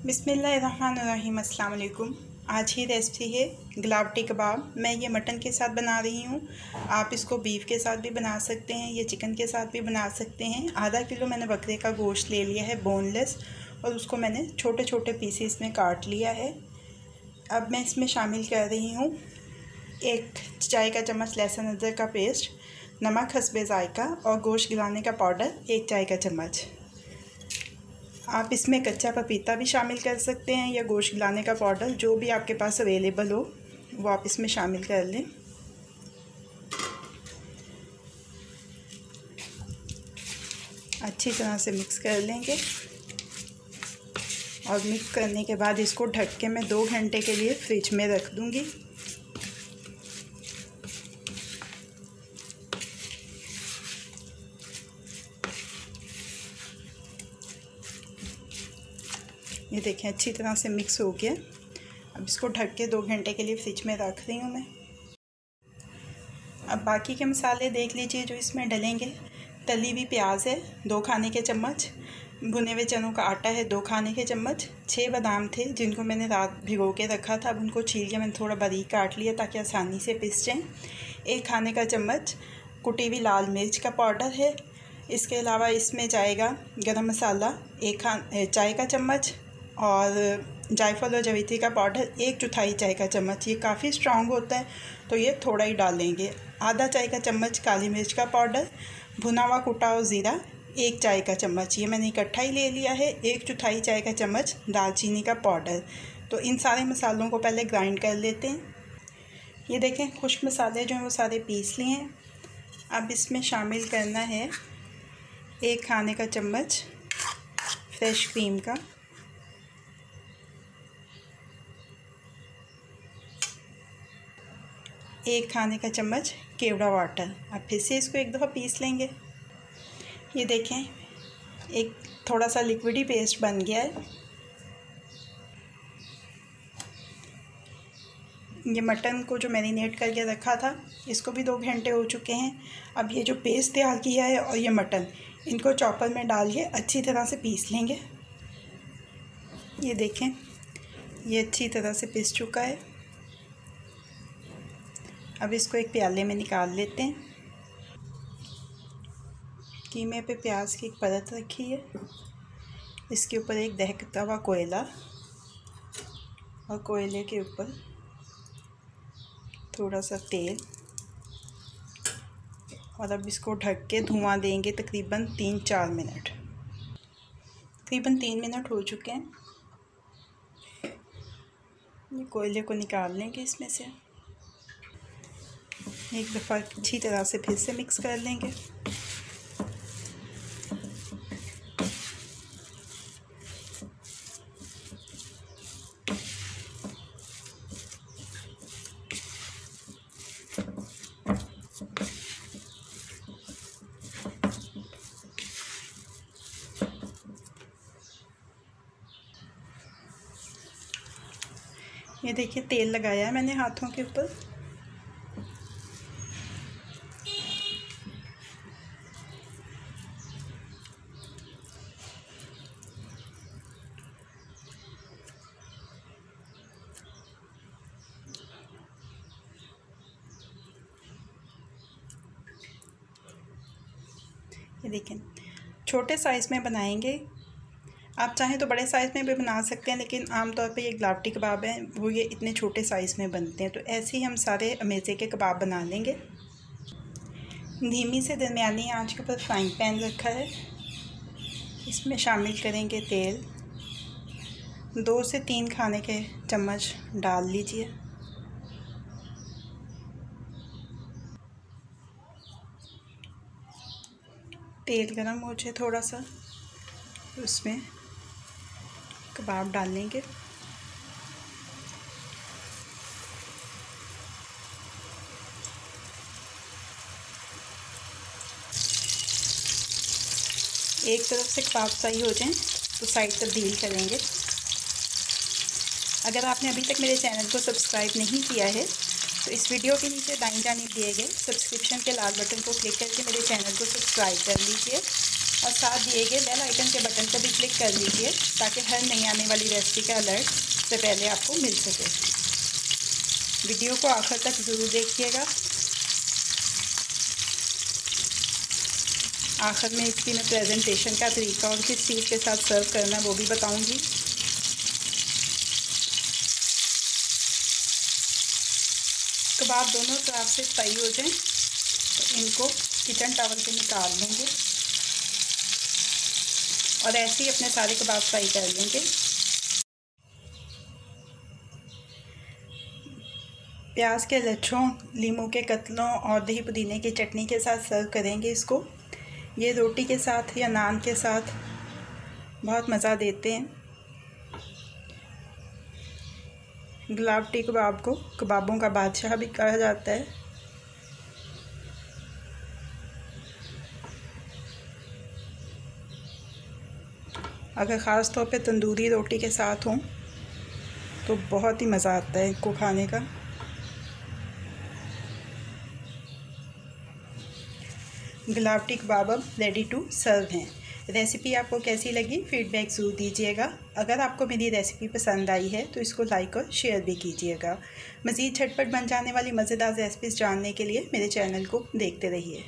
बिस्मिल्लाहिर्रहमानिर्रहीम। अस्सलाम वालेकुम। आज ही रेसिपी है गलावटी कबाब। मैं ये मटन के साथ बना रही हूँ। आप इसको बीफ के साथ भी बना सकते हैं, ये चिकन के साथ भी बना सकते हैं। आधा किलो मैंने बकरे का गोश्त ले लिया है बोनलेस, और उसको मैंने छोटे छोटे पीसेस में काट लिया है। अब मैं इसमें शामिल कर रही हूँ 1 चाय का चम्मच लहसुन अदरक का पेस्ट, नमक हस्बे ज़ायका और गोश्त गिलाने का पाउडर 1 चाय का चम्मच। आप इसमें कच्चा पपीता भी शामिल कर सकते हैं या गोश्त गिलाने का पाउडर, जो भी आपके पास अवेलेबल हो वो आप इसमें शामिल कर लें। अच्छी तरह से मिक्स कर लेंगे और मिक्स करने के बाद इसको ढक के मैं 2 घंटे के लिए फ्रिज में रख दूँगी। ये देखें अच्छी तरह से मिक्स हो गया। अब इसको ढक के 2 घंटे के लिए फ्रिज में रख रही हूँ मैं। अब बाकी के मसाले देख लीजिए जो इसमें डलेंगे। तली हुई प्याज है 2 खाने के चम्मच, भुने हुए चनों का आटा है 2 खाने के चम्मच, 6 बादाम थे जिनको मैंने रात भिगो के रखा था। अब उनको छील के मैंने थोड़ा बारीक काट लिया ताकि आसानी से पिस जाएँ। 1 खाने का चम्मच कुटी हुई लाल मिर्च का पाउडर है। इसके अलावा इसमें जाएगा गरम मसाला 1 चाय का चम्मच, और जायफल और जवित्री का पाउडर 1/4 चाय का चम्मच। ये काफ़ी स्ट्रॉन्ग होता है तो ये थोड़ा ही डालेंगे। आधा चाय का चम्मच काली मिर्च का पाउडर, भुना हुआ कुटा हुआ ज़ीरा 1 चाय का चम्मच, ये मैंने इकट्ठा ही ले लिया है। 1/4 चाय का चम्मच दालचीनी का पाउडर। तो इन सारे मसालों को पहले ग्राइंड कर लेते हैं। ये देखें खुश्क मसाले जो हैं वो सारे पीस लिए हैं। अब इसमें शामिल करना है 1 खाने का चम्मच फ्रेश क्रीम का, 1 खाने का चम्मच केवड़ा वाटर। अब फिर से इसको एक दफ़ा पीस लेंगे। ये देखें एक थोड़ा सा लिक्विडी पेस्ट बन गया है। ये मटन को जो मैरिनेट करके रखा था इसको भी 2 घंटे हो चुके हैं। अब ये जो पेस्ट तैयार किया है और ये मटन, इनको चॉपर में डाल के अच्छी तरह से पीस लेंगे। ये देखें ये अच्छी तरह से पीस चुका है। अब इसको एक प्याले में निकाल लेते हैं। कीमे पे प्याज की एक परत रखी है, इसके ऊपर एक दहकता हुआ कोयला, और कोयले के ऊपर थोड़ा सा तेल, और अब इसको ढक के धुआं देंगे तकरीबन 3-4 मिनट। तकरीबन 3 मिनट हो चुके हैं। ये कोयले को निकाल लेंगे इसमें से। एक दफ़ा अच्छी तरह से फिर से मिक्स कर लेंगे। ये देखिए तेल लगाया है मैंने हाथों के ऊपर। ये देखें छोटे साइज़ में बनाएंगे। आप चाहें तो बड़े साइज़ में भी बना सकते हैं, लेकिन आमतौर पे ये गलावटी कबाब हैं वो ये इतने छोटे साइज़ में बनते हैं। तो ऐसे ही हम सारे अमेज़े के कबाब बना लेंगे। धीमी से दरमियानी आंच के ऊपर फ्राइंग पैन रखा है, इसमें शामिल करेंगे तेल। 2 से 3 खाने के चम्मच डाल लीजिए। तेल गरम हो जाए थोड़ा सा, उसमें कबाब डाल लेंगे। एक तरफ से कबाब सही हो जाएं तो साइड तब्दील करेंगे। अगर आपने अभी तक मेरे चैनल को सब्सक्राइब नहीं किया है तो इस वीडियो के नीचे दाईं जानिब दिए गए सब्सक्रिप्शन के लाल बटन को क्लिक करके मेरे चैनल को सब्सक्राइब कर लीजिए और साथ दिए गए बेल आइकन के बटन पर भी क्लिक कर लीजिए ताकि हर नई आने वाली रेसिपी का अलर्ट से पहले आपको मिल सके। वीडियो को आखिर तक ज़रूर देखिएगा। आखिर में इसकी मैं प्रेजेंटेशन का तरीका और किस चीज़ के साथ सर्व करना वो भी बताऊंगी। कबाब दोनों तरफ से फ्राई हो जाएं तो इनको किचन टॉवल पे निकाल लेंगे और ऐसे ही अपने सारे कबाब फ्राई कर लेंगे। प्याज के लच्छों, नींबू के कतलों और दही पुदीने की चटनी के साथ सर्व करेंगे इसको। ये रोटी के साथ या नान के साथ बहुत मज़ा देते हैं। गुलावटी कबाब को कबाबों का बादशाह भी कहा जाता है। अगर ख़ास तौर पे तंदूरी रोटी के साथ हों तो बहुत ही मज़ा आता है इनको खाने का। गुलावटी कबाब अब रेडी टू सर्व हैं। रेसिपी आपको कैसी लगी फीडबैक ज़रूर दीजिएगा। अगर आपको मेरी रेसिपी पसंद आई है तो इसको लाइक और शेयर भी कीजिएगा। मज़ीद झटपट बन जाने वाली मज़ेदार रेसिपीज़ जानने के लिए मेरे चैनल को देखते रहिए।